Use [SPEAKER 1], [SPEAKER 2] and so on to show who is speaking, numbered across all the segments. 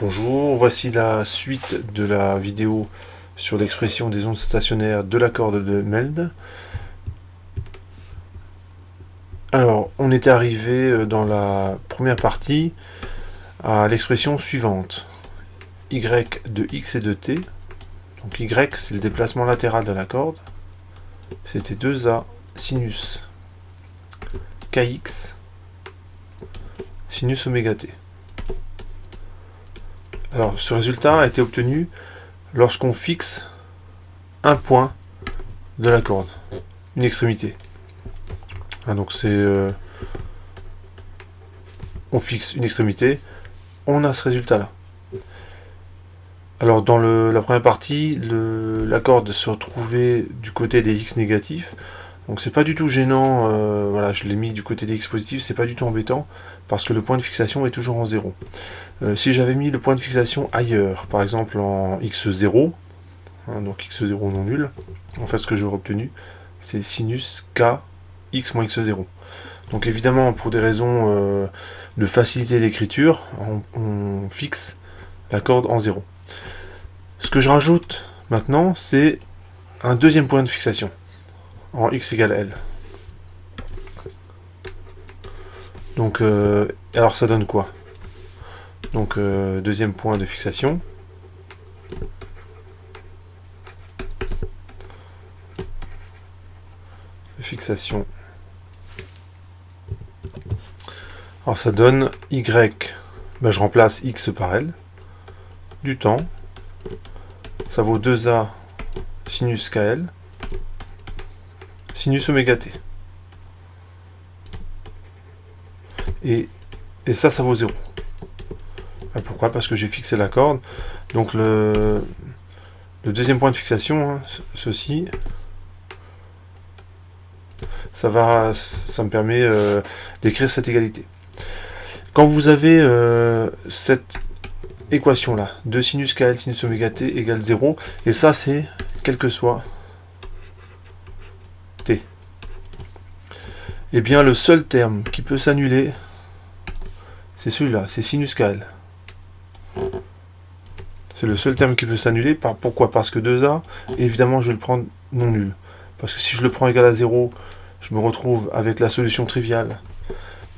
[SPEAKER 1] Bonjour, voici la suite de la vidéo sur l'expression des ondes stationnaires de la corde de Meld. Alors, on était arrivé dans la première partie à l'expression suivante. Y de x et de t. Donc y, c'est le déplacement latéral de la corde. C'était 2a sinus kx sinus oméga t. Alors, ce résultat a été obtenu lorsqu'on fixe un point de la corde, une extrémité. Donc on fixe une extrémité, on a ce résultat-là. Alors dans la première partie, la corde se retrouvait du côté des x négatifs. Donc c'est pas du tout gênant, voilà, je l'ai mis du côté des x positifs, c'est pas du tout embêtant, parce que le point de fixation est toujours en 0. Si j'avais mis le point de fixation ailleurs, par exemple en x0, donc x0 non nul, en fait ce que j'aurais obtenu, c'est sinus k x moins x0. Donc évidemment, pour des raisons de facilité d'écriture, on fixe la corde en 0. Ce que je rajoute maintenant, c'est un deuxième point de fixation, en x égale L. Donc, alors ça donne quoi? Donc, deuxième point de fixation. Fixation. Alors ça donne y, je remplace x par L, du temps, ça vaut 2a sinus kl, sinus oméga t. Et ça vaut 0. Pourquoi? Parce que j'ai fixé la corde. Donc le deuxième point de fixation, ceci, ça me permet d'écrire cette égalité. Quand vous avez cette équation-là, 2 sinus kl sinus oméga t égale 0, et ça c'est quel que soit t, et bien le seul terme qui peut s'annuler, c'est celui-là, c'est sinus kl. C'est le seul terme qui peut s'annuler. Pourquoi? Parce que 2a, évidemment je vais le prendre non nul. Parce que si je le prends égal à 0, je me retrouve avec la solution triviale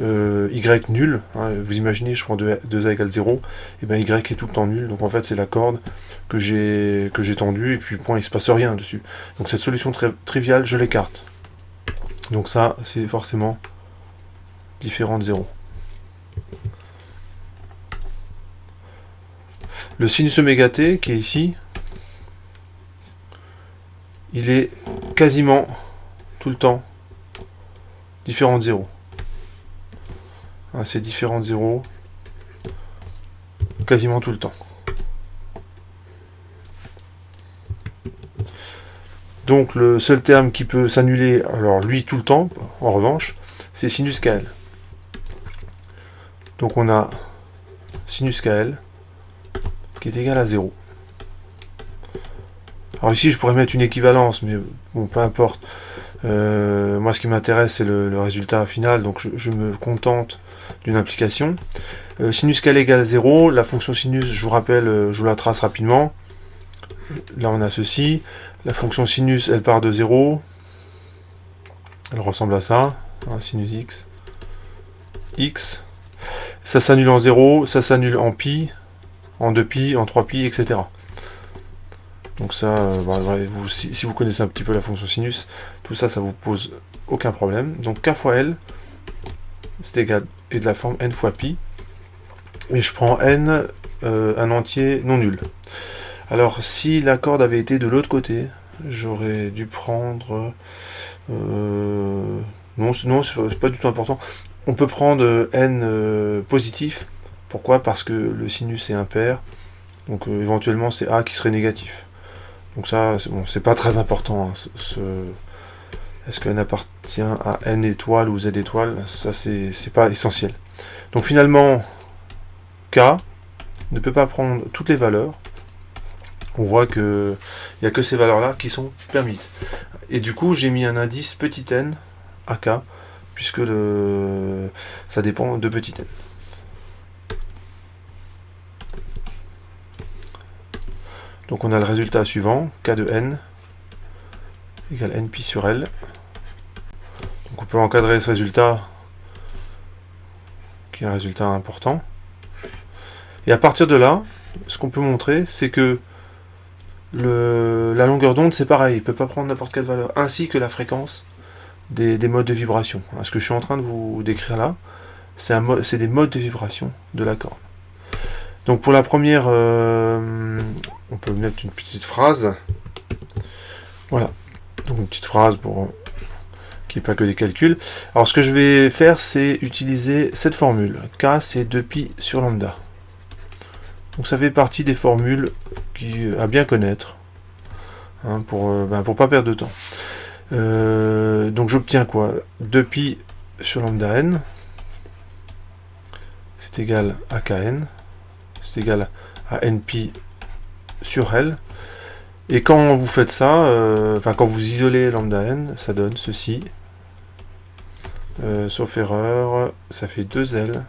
[SPEAKER 1] y nul, vous imaginez, je prends 2a égale 0, et bien y est tout le temps nul, donc en fait c'est la corde que j'ai tendue, et puis point, il se passe rien dessus. Donc cette solution triviale, je l'écarte. Donc ça, c'est forcément différent de 0. Le sinus oméga t, qui est ici, il est quasiment tout le temps différent de 0. C'est différent de 0 quasiment tout le temps. Donc le seul terme qui peut s'annuler, alors lui tout le temps, en revanche, c'est sinus kl. Donc on a sinus kl qui est égal à 0. Alors ici je pourrais mettre une équivalence, mais bon, peu importe. Moi ce qui m'intéresse c'est le résultat final, donc je me contente d'une implication. Sinus kl égale 0, la fonction sinus, je vous rappelle, je vous la trace rapidement. Là on a ceci, la fonction sinus elle part de 0, elle ressemble à ça, sinus x, ça s'annule en 0, ça s'annule en pi, en 2pi, en 3pi, etc. Donc ça, si vous connaissez un petit peu la fonction sinus, tout ça, ça vous pose aucun problème. Donc k fois L, c'est égal, et de la forme n fois pi, et je prends n, un entier non nul. Alors si la corde avait été de l'autre côté, j'aurais dû prendre... non, c'est pas du tout important. On peut prendre n positif. Pourquoi? Parce que le sinus est impair, donc éventuellement c'est a qui serait négatif. Donc ça, c'est pas très important. Est-ce que n appartient à n étoiles ou z étoiles? Ça, c'est pas essentiel. Donc finalement, k ne peut pas prendre toutes les valeurs. On voit qu'il n'y a que ces valeurs-là qui sont permises. Et du coup, j'ai mis un indice petit n à k, puisque ça dépend de petit n. Donc on a le résultat suivant, K de n égale npi sur L. Donc on peut encadrer ce résultat, qui est un résultat important. Et à partir de là, ce qu'on peut montrer, c'est que la longueur d'onde, c'est pareil, il ne peut pas prendre n'importe quelle valeur, ainsi que la fréquence des modes de vibration. Ce que je suis en train de vous décrire là, c'est des modes de vibration de la corde. Donc pour la première, on peut mettre une petite phrase. Voilà, donc une petite phrase pour qui n'est pas que des calculs. Alors ce que je vais faire, c'est utiliser cette formule. K, c'est 2pi sur lambda. Donc ça fait partie des formules à bien connaître, hein, pour pas perdre de temps. Donc j'obtiens quoi? 2pi sur lambda n, c'est égal à kn, c'est égal à npi sur L. Et quand vous faites ça, quand vous isolez lambda n, ça donne ceci. Sauf erreur, ça fait 2L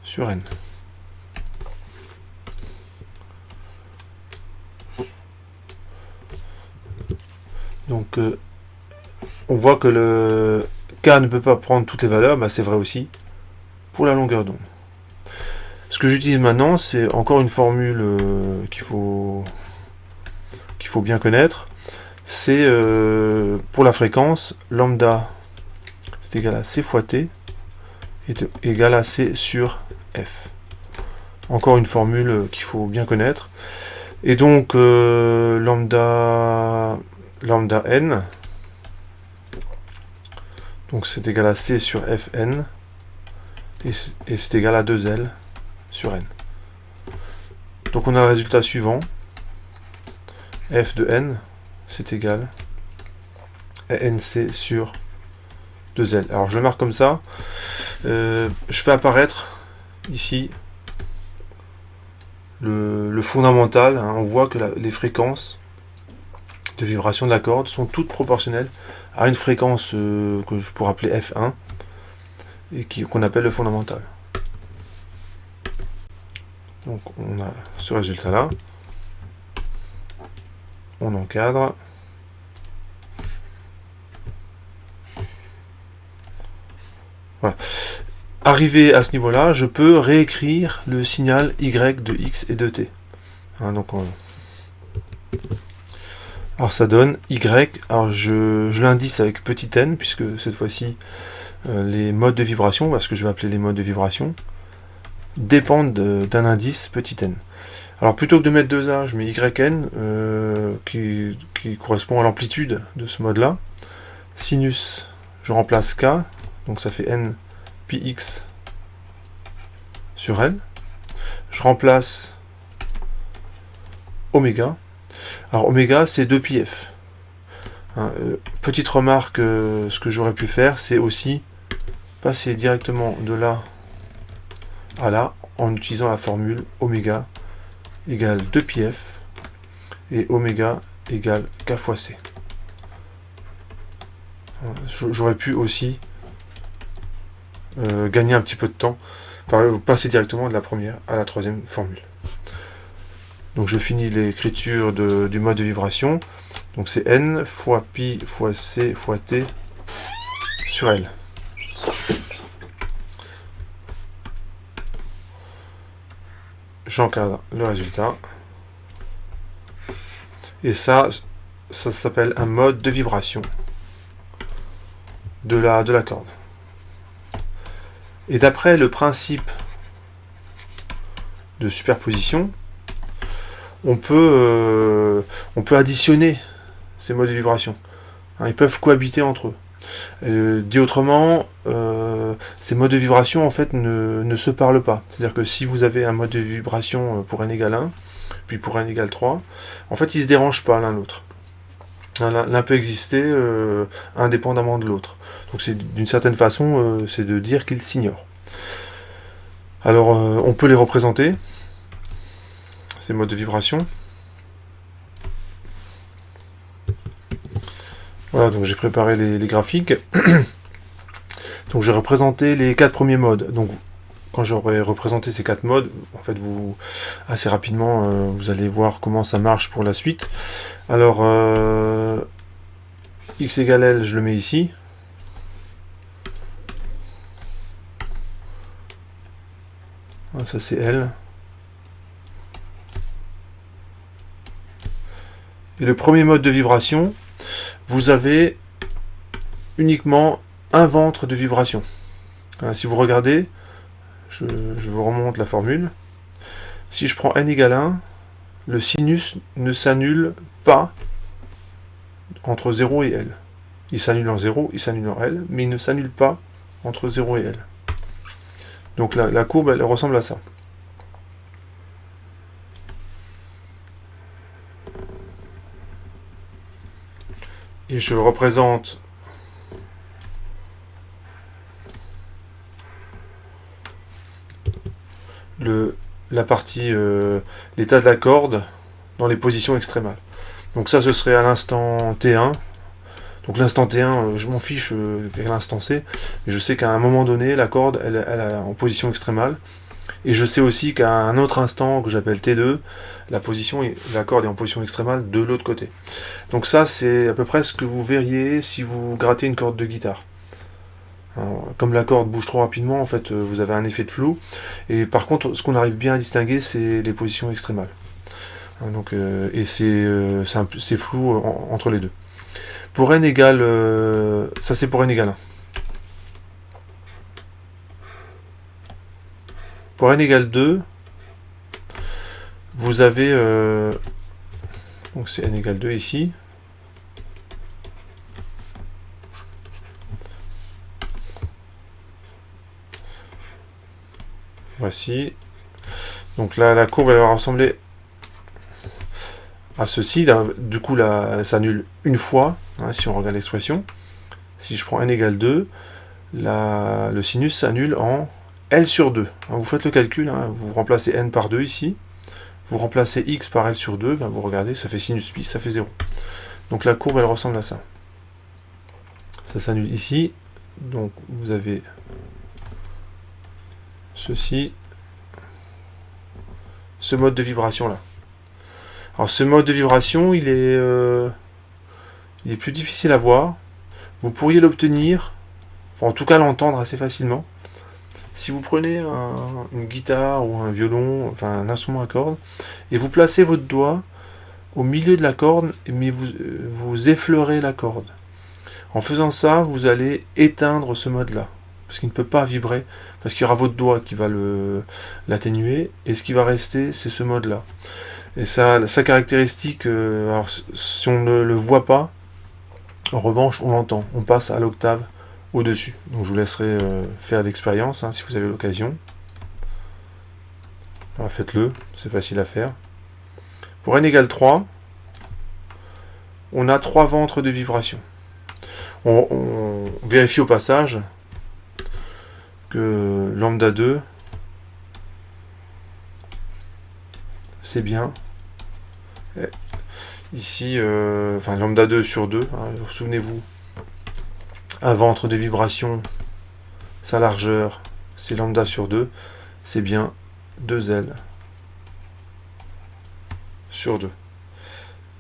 [SPEAKER 1] sur n. Donc on voit que le K ne peut pas prendre toutes les valeurs, c'est vrai aussi pour la longueur d'onde. Ce que j'utilise maintenant, c'est encore une formule qu'il faut bien connaître. C'est pour la fréquence, lambda c'est égal à C fois T est égal à C sur F. Encore une formule qu'il faut bien connaître. Et donc lambda n, donc c'est égal à C sur Fn, et c'est égal à 2L sur n. Donc on a le résultat suivant. F de n, c'est égal à nc sur 2L. Alors je le marque comme ça. Je fais apparaître ici le fondamental. On voit que les fréquences de vibration de la corde sont toutes proportionnelles à une fréquence que je pourrais appeler F1 et qu'on appelle le fondamental. Donc on a ce résultat là, on encadre, voilà. Arrivé à ce niveau là, je peux réécrire le signal Y de X et de T. Alors ça donne Y, alors je l'indice avec petit n, puisque cette fois-ci les modes de vibration, ce que je vais appeler les modes de vibration, dépendent d'un indice petit n. Alors plutôt que de mettre 2A, je mets YN, qui correspond à l'amplitude de ce mode-là. Sinus, je remplace K, donc ça fait N pi X sur L. Je remplace oméga. Alors oméga, c'est 2pi F. Petite remarque, ce que j'aurais pu faire, c'est aussi passer directement de là à là en utilisant la formule oméga égale 2pi F et oméga égale K fois C. J'aurais pu aussi gagner un petit peu de temps, passer directement de la première à la troisième formule. Donc je finis l'écriture du mode de vibration. Donc c'est N fois pi fois C fois T sur L. J'encadre le résultat. Et ça s'appelle un mode de vibration de la corde. Et d'après le principe de superposition, on peut additionner ces modes de vibration. Ils peuvent cohabiter entre eux. Dit autrement, ces modes de vibration en fait ne se parlent pas. C'est-à-dire que si vous avez un mode de vibration pour n égale 1, puis pour n égale 3, en fait ils ne se dérangent pas l'un l'autre. L'un peut exister indépendamment de l'autre. Donc c'est d'une certaine façon, c'est de dire qu'ils s'ignorent. Alors on peut les représenter, ces modes de vibration. Voilà, donc j'ai préparé les graphiques. Donc j'ai représenté les 4 premiers modes. Donc quand j'aurai représenté ces 4 modes, en fait, assez rapidement, vous allez voir comment ça marche pour la suite. Alors, x égale L, je le mets ici. Ça, c'est L. Et le premier mode de vibration, vous avez uniquement un ventre de vibration. Si vous regardez, je vous remonte la formule. Si je prends n égale 1, le sinus ne s'annule pas entre 0 et L. Il s'annule en 0, il s'annule en L, mais il ne s'annule pas entre 0 et L. Donc la courbe, elle ressemble à ça. Et je représente la partie, l'état de la corde dans les positions extrémales. Donc ça, ce serait à l'instant T1. Donc l'instant T1, je m'en fiche à l'instant C, mais je sais qu'à un moment donné, la corde, elle est en position extrémale. Et je sais aussi qu'à un autre instant, que j'appelle T2, la corde est en position extrémale de l'autre côté. Donc ça, c'est à peu près ce que vous verriez si vous grattez une corde de guitare. Alors, comme la corde bouge trop rapidement, en fait, vous avez un effet de flou. Et par contre, ce qu'on arrive bien à distinguer, c'est les positions extrémales. Donc, et c'est flou entre les deux. Pour n égale... ça, c'est pour n égale 1. Pour n égale 2, vous avez... donc c'est n égale 2 ici. Voici. Donc là, la courbe, elle va ressembler à ceci. Du coup, là, ça annule une fois, si on regarde l'expression. Si je prends n égale 2, le sinus s'annule en L sur 2. Vous faites le calcul, vous remplacez n par 2 ici. Vous remplacez x par L sur 2, vous regardez, ça fait sinus pi, ça fait 0. Donc la courbe, elle ressemble à ça. Ça s'annule ici. Donc vous avez ceci, ce mode de vibration là. Alors ce mode de vibration, il est plus difficile à voir. Vous pourriez l'obtenir, en tout cas l'entendre assez facilement, si vous prenez une guitare ou un violon, enfin un instrument à cordes, et vous placez votre doigt au milieu de la corde, mais vous effleurez la corde. En faisant ça, vous allez éteindre ce mode-là, parce qu'il ne peut pas vibrer, parce qu'il y aura votre doigt qui va l'atténuer, et ce qui va rester, c'est ce mode-là. Et sa caractéristique, alors, si on ne le voit pas, en revanche, on l'entend, on passe à l'octave au-dessus. Donc je vous laisserai faire l'expérience, si vous avez l'occasion. Alors faites-le, c'est facile à faire. Pour n égale 3, on a 3 ventres de vibration. On vérifie au passage que lambda 2, c'est bien. Ici, enfin lambda 2 sur 2, souvenez-vous, un ventre de vibration, sa largeur, c'est lambda sur 2, c'est bien 2L sur 2.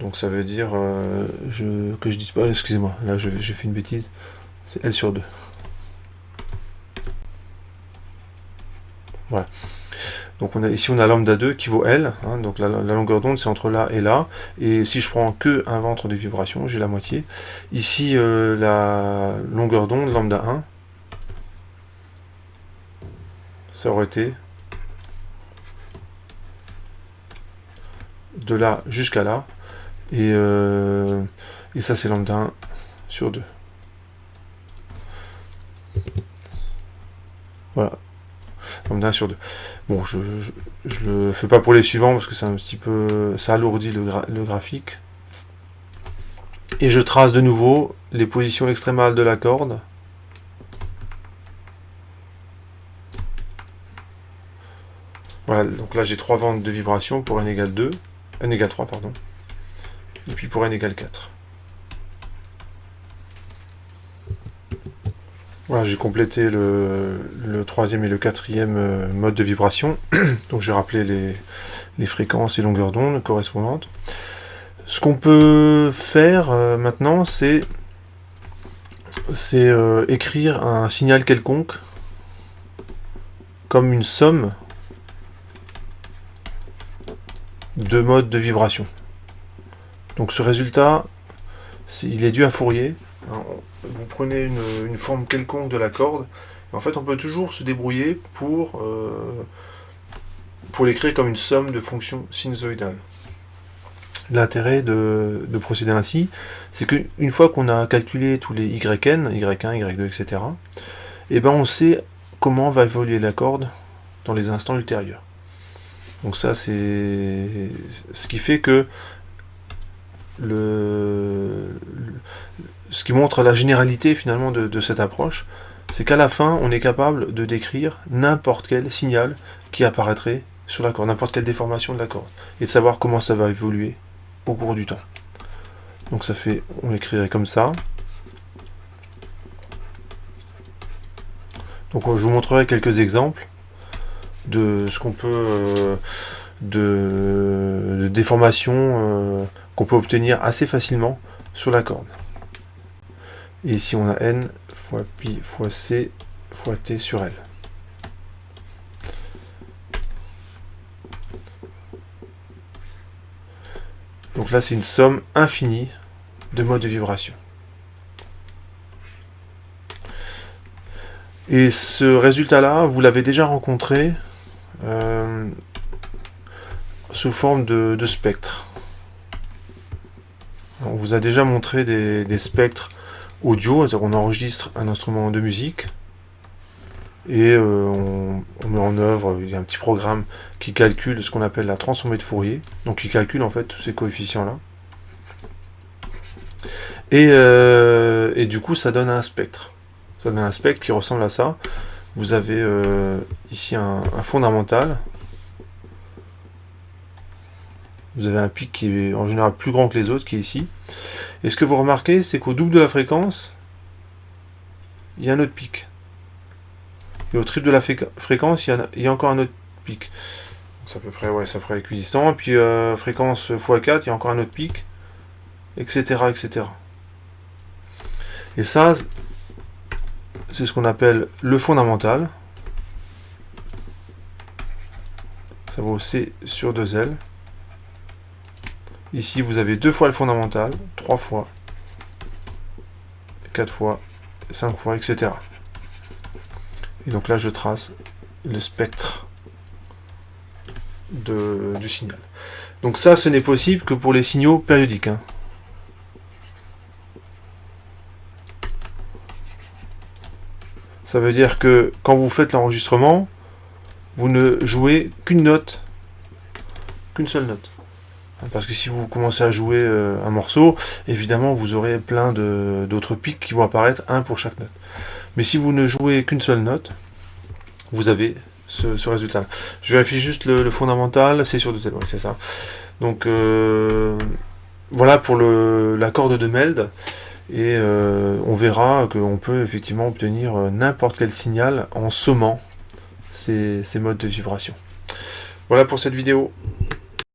[SPEAKER 1] Donc ça veut dire que je dise pas, excusez-moi, là j'ai fait une bêtise, c'est L sur 2. Voilà. Donc ici on a lambda 2 qui vaut L, donc la longueur d'onde c'est entre là et là, et si je prends que un ventre de vibration, j'ai la moitié. Ici la longueur d'onde, lambda 1, ça aurait été de là jusqu'à là, et ça c'est lambda 1 sur 2. Voilà. Lambda 1 sur 2. Bon, je le fais pas pour les suivants parce que c'est un petit peu, ça alourdit le graphique. Et je trace de nouveau les positions extrémales de la corde. Voilà, donc là j'ai 3 ventes de vibration pour n égale 2, n égale 3 pardon, et puis pour n égale 4. Voilà. Voilà, j'ai complété le troisième et le quatrième mode de vibration. Donc j'ai rappelé les fréquences et longueurs d'onde correspondantes. Ce qu'on peut faire maintenant, c'est écrire un signal quelconque comme une somme de modes de vibration. Donc ce résultat, il est dû à Fourier. Vous prenez une forme quelconque de la corde, et en fait on peut toujours se débrouiller pour l'écrire comme une somme de fonctions sinusoïdales. L'intérêt de procéder ainsi, c'est qu'une fois qu'on a calculé tous les yn, y1, y2, etc., et ben on sait comment va évoluer la corde dans les instants ultérieurs. Donc ça c'est ce qui fait que ce qui montre la généralité finalement de cette approche, c'est qu'à la fin on est capable de décrire n'importe quel signal qui apparaîtrait sur la corde, n'importe quelle déformation de la corde, et de savoir comment ça va évoluer au cours du temps. Donc ça fait, on écrirait comme ça. Donc je vous montrerai quelques exemples de ce qu'on peut de déformation qu'on peut obtenir assez facilement sur la corde. Et ici on a n fois pi fois c fois t sur l. Donc là c'est une somme infinie de modes de vibration. Et ce résultat-là, vous l'avez déjà rencontré sous forme de spectres. On vous a déjà montré des spectres audio, c'est-à-dire qu'on enregistre un instrument de musique et on met en œuvre, il y a un petit programme qui calcule ce qu'on appelle la transformée de Fourier, donc qui calcule en fait tous ces coefficients-là. Et du coup ça donne un spectre. Ça donne un spectre qui ressemble à ça. Vous avez ici un fondamental. Vous avez un pic qui est en général plus grand que les autres, qui est ici. Et ce que vous remarquez, c'est qu'au double de la fréquence, il y a un autre pic. Et au triple de la fréquence, il y a encore un autre pic. C'est à peu près, ouais, c'est à peu près équidistant. Et puis fréquence x4, il y a encore un autre pic, etc., etc. Et ça, c'est ce qu'on appelle le fondamental. Ça vaut C sur 2L. Ici, vous avez 2 fois le fondamental, 3 fois, 4 fois, 5 fois, etc. Et donc là, je trace le spectre du signal. Donc ça, ce n'est possible que pour les signaux périodiques. Hein. Ça veut dire que quand vous faites l'enregistrement, vous ne jouez qu'une note, qu'une seule note. Parce que si vous commencez à jouer un morceau, évidemment vous aurez plein d'autres pics qui vont apparaître, un pour chaque note. Mais si vous ne jouez qu'une seule note, vous avez ce résultat-là. Je vérifie juste le fondamental, c'est sur 2L, ouais, c'est ça. Donc voilà pour la corde de Meld. Et on verra qu'on peut effectivement obtenir n'importe quel signal en sommant ces modes de vibration. Voilà pour cette vidéo.